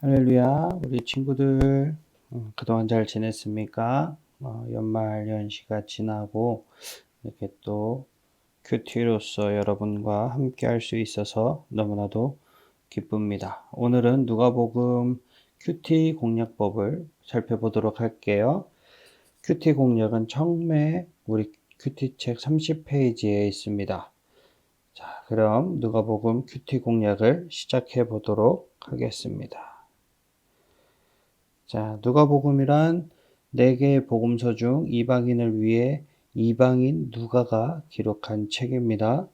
할렐루야, 우리 친구들, 그동안 잘 지냈습니까? 연말 연시가 지나고, 이렇게 또 큐티로서 여러분과 함께 할 수 있어서 너무나도 기쁩니다. 오늘은 누가복음 큐티 공략법을 살펴보도록 할게요. 큐티 공략은 처음에 우리 큐티 책 30페이지에 있습니다. 자, 그럼 누가복음 큐티 공략을 시작해 보도록 하겠습니다. 자, 누가복음이란 네 개의 복음서 중 이방인을 위해 이방인 누가가 기록한 책입니다.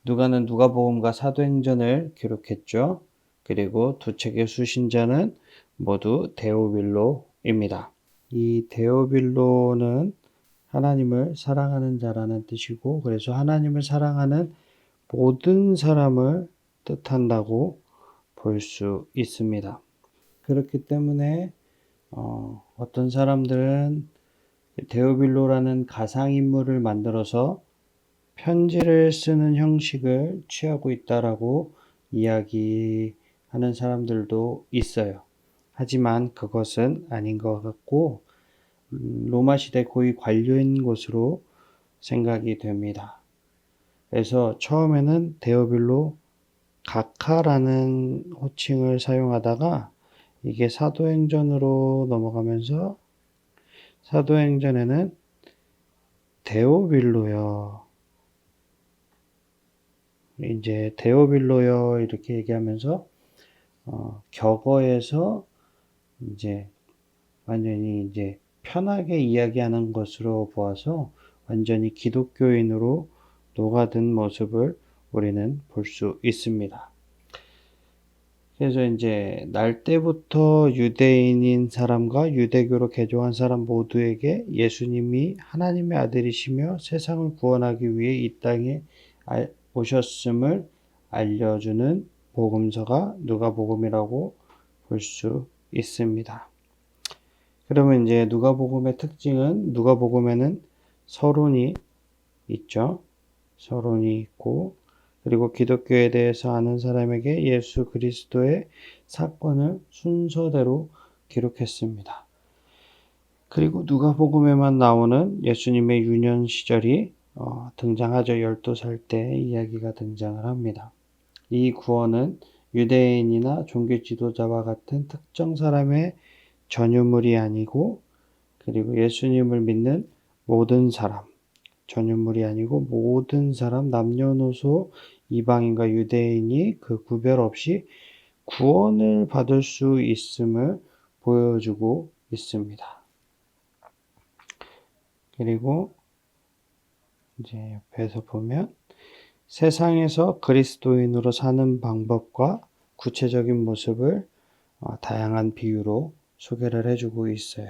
누가는 누가복음과 사도행전을 기록했죠. 그리고 두 책의 수신자는 모두 데오빌로입니다. 이 데오빌로는 하나님을 사랑하는 자라는 뜻이고, 그래서 하나님을 사랑하는 모든 사람을 뜻한다고 볼 수 있습니다. 그렇기 때문에 어떤 사람들은 데오빌로라는 가상인물을 만들어서 편지를 쓰는 형식을 취하고 있다라고 이야기하는 사람들도 있어요. 하지만 그것은 아닌 것 같고, 로마 시대 고위 관료인 것으로 생각이 됩니다. 그래서 처음에는 데오빌로 가카라는 호칭을 사용하다가 이게 사도행전으로 넘어가면서 사도행전에는 데오빌로여, 이제 데오빌로여 이렇게 얘기하면서 격어에서 이제 완전히 이제 편하게 이야기하는 것으로 보아서 완전히 기독교인으로 녹아든 모습을 우리는 볼 수 있습니다. 그래서 이제 날 때부터 유대인인 사람과 유대교로 개종한 사람 모두에게 예수님이 하나님의 아들이시며 세상을 구원하기 위해 이 땅에 오셨음을 알려주는 복음서가 누가복음이라고 볼 수 있습니다. 그러면 이제 누가복음의 특징은 누가복음에는 서론이 있죠. 서론이 있고, 그리고 기독교에 대해서 아는 사람에게 예수 그리스도의 사건을 순서대로 기록했습니다. 그리고 누가복음에만 나오는 예수님의 유년 시절이 등장하죠. 12살 때 이야기가 등장을 합니다. 이 구원은 유대인이나 종교 지도자와 같은 특정 사람의 전유물이 아니고, 그리고 예수님을 믿는 모든 사람, 전유물이 아니고 모든 사람, 남녀노소, 이방인과 유대인이 그 구별 없이 구원을 받을 수 있음을 보여주고 있습니다. 그리고 이제 옆에서 보면 세상에서 그리스도인으로 사는 방법과 구체적인 모습을 다양한 비유로 소개를 해주고 있어요.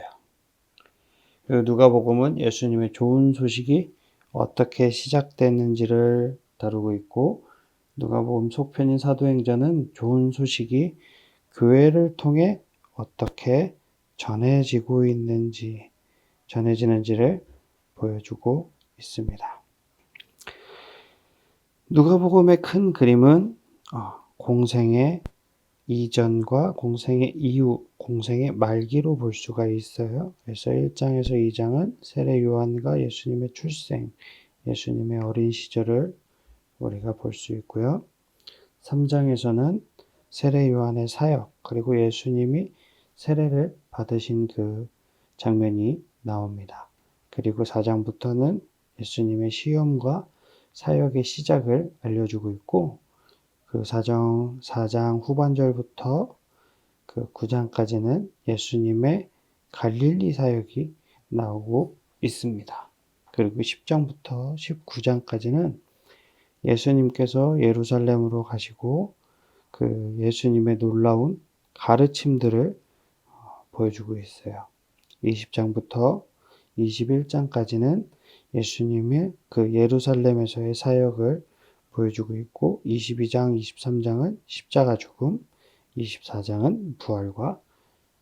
그리고 누가복음은 예수님의 좋은 소식이 어떻게 시작됐는지를 다루고 있고, 누가복음 속편인 사도행전은 좋은 소식이 교회를 통해 어떻게 전해지는지를 보여주고 있습니다. 누가복음의 큰 그림은 공생의 이전과 공생의 이후, 공생의 말기로 볼 수가 있어요. 그래서 1장에서 2장은 세례 요한과 예수님의 출생, 예수님의 어린 시절을 우리가 볼 수 있고요. 3장에서는 세례 요한의 사역, 그리고 예수님이 세례를 받으신 그 장면이 나옵니다. 그리고 4장부터는 예수님의 시험과 사역의 시작을 알려주고 있고, 그 4장 후반절부터 그 9장까지는 예수님의 갈릴리 사역이 나오고 있습니다. 그리고 10장부터 19장까지는 예수님께서 예루살렘으로 가시고 그 예수님의 놀라운 가르침들을 보여주고 있어요. 20장부터 21장까지는 예수님의 그 예루살렘에서의 사역을 보여주고 있고, 22장, 23장은 십자가 죽음, 24장은 부활과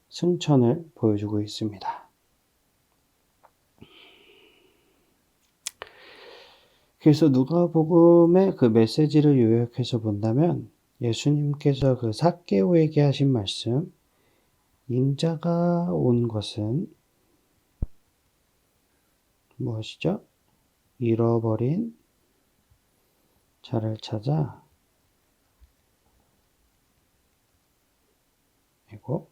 승천을 보여주고 있습니다. 그래서 누가복음의 그 메시지를 요약해서 본다면 예수님께서 그 삭개오에게 하신 말씀, 인자가 온 것은 무엇이죠? 잃어버린 자를 찾아 그리고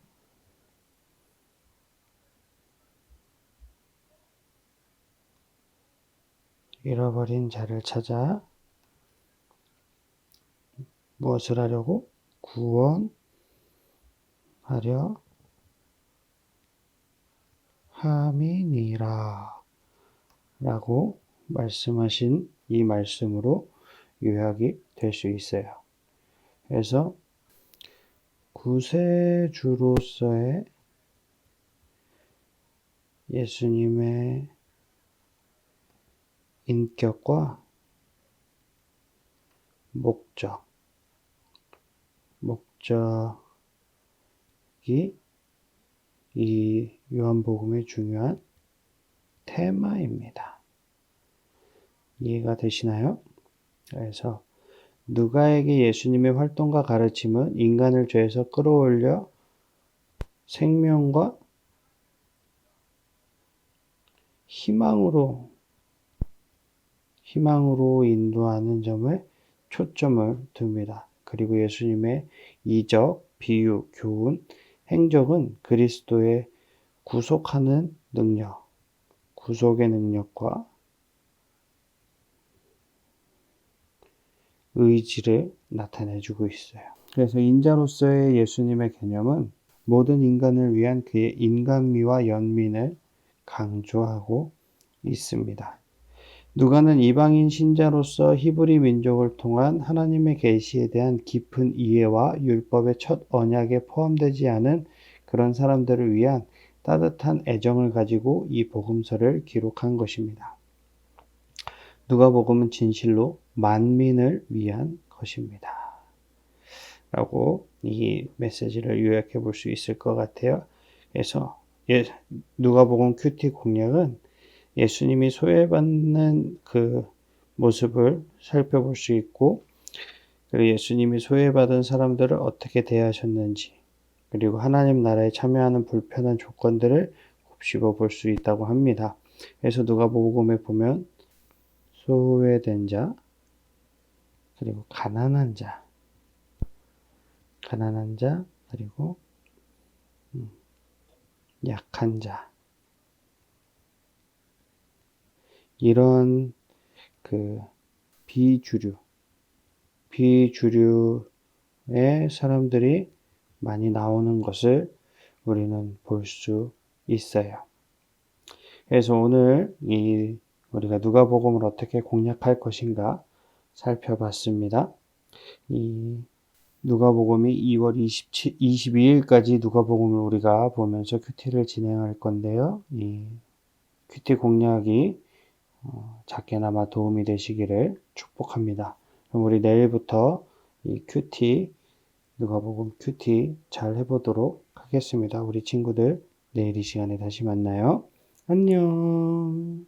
잃어버린 자를 찾아 무엇을 하려고? 구원하려 함이니라 라고 말씀하신 이 말씀으로 요약이 될 수 있어요. 그래서 구세주로서의 예수님의 인격과 목적이 이 요한복음의 중요한 테마입니다. 이해가 되시나요? 그래서 누가에게 예수님의 활동과 가르침은 인간을 죄에서 끌어올려 생명과 희망으로 인도하는 점에 초점을 둡니다. 그리고 예수님의 이적, 비유, 교훈, 행적은 그리스도의 구속하는 능력, 구속의 능력과 의지를 나타내주고 있어요. 그래서 인자로서의 예수님의 개념은 모든 인간을 위한 그의 인간미와 연민을 강조하고 있습니다. 누가는 이방인 신자로서 히브리 민족을 통한 하나님의 계시에 대한 깊은 이해와 율법의 첫 언약에 포함되지 않은 그런 사람들을 위한 따뜻한 애정을 가지고 이 복음서를 기록한 것입니다. 누가복음은 진실로 만민을 위한 것입니다. 라고 이 메시지를 요약해 볼 수 있을 것 같아요. 그래서 누가복음 큐티 공략은 예수님이 소외받는 그 모습을 살펴볼 수 있고, 그리고 예수님이 소외받은 사람들을 어떻게 대하셨는지, 그리고 하나님 나라에 참여하는 불편한 조건들을 곱씹어 볼 수 있다고 합니다. 그래서 누가복음에 보면 소외된 자, 그리고 가난한 자, 그리고 약한 자, 이런 그 비주류의 사람들이 많이 나오는 것을 우리는 볼 수 있어요. 그래서 오늘 우리가 누가복음을 어떻게 공략할 것인가 살펴봤습니다. 이 누가복음이 2월 22일까지 누가복음을 우리가 보면서 큐티를 진행할 건데요. 이 큐티 공략이 작게나마 도움이 되시기를 축복합니다. 그럼 우리 내일부터 이 누가복음 큐티 잘 해보도록 하겠습니다. 우리 친구들 내일 이 시간에 다시 만나요. 안녕.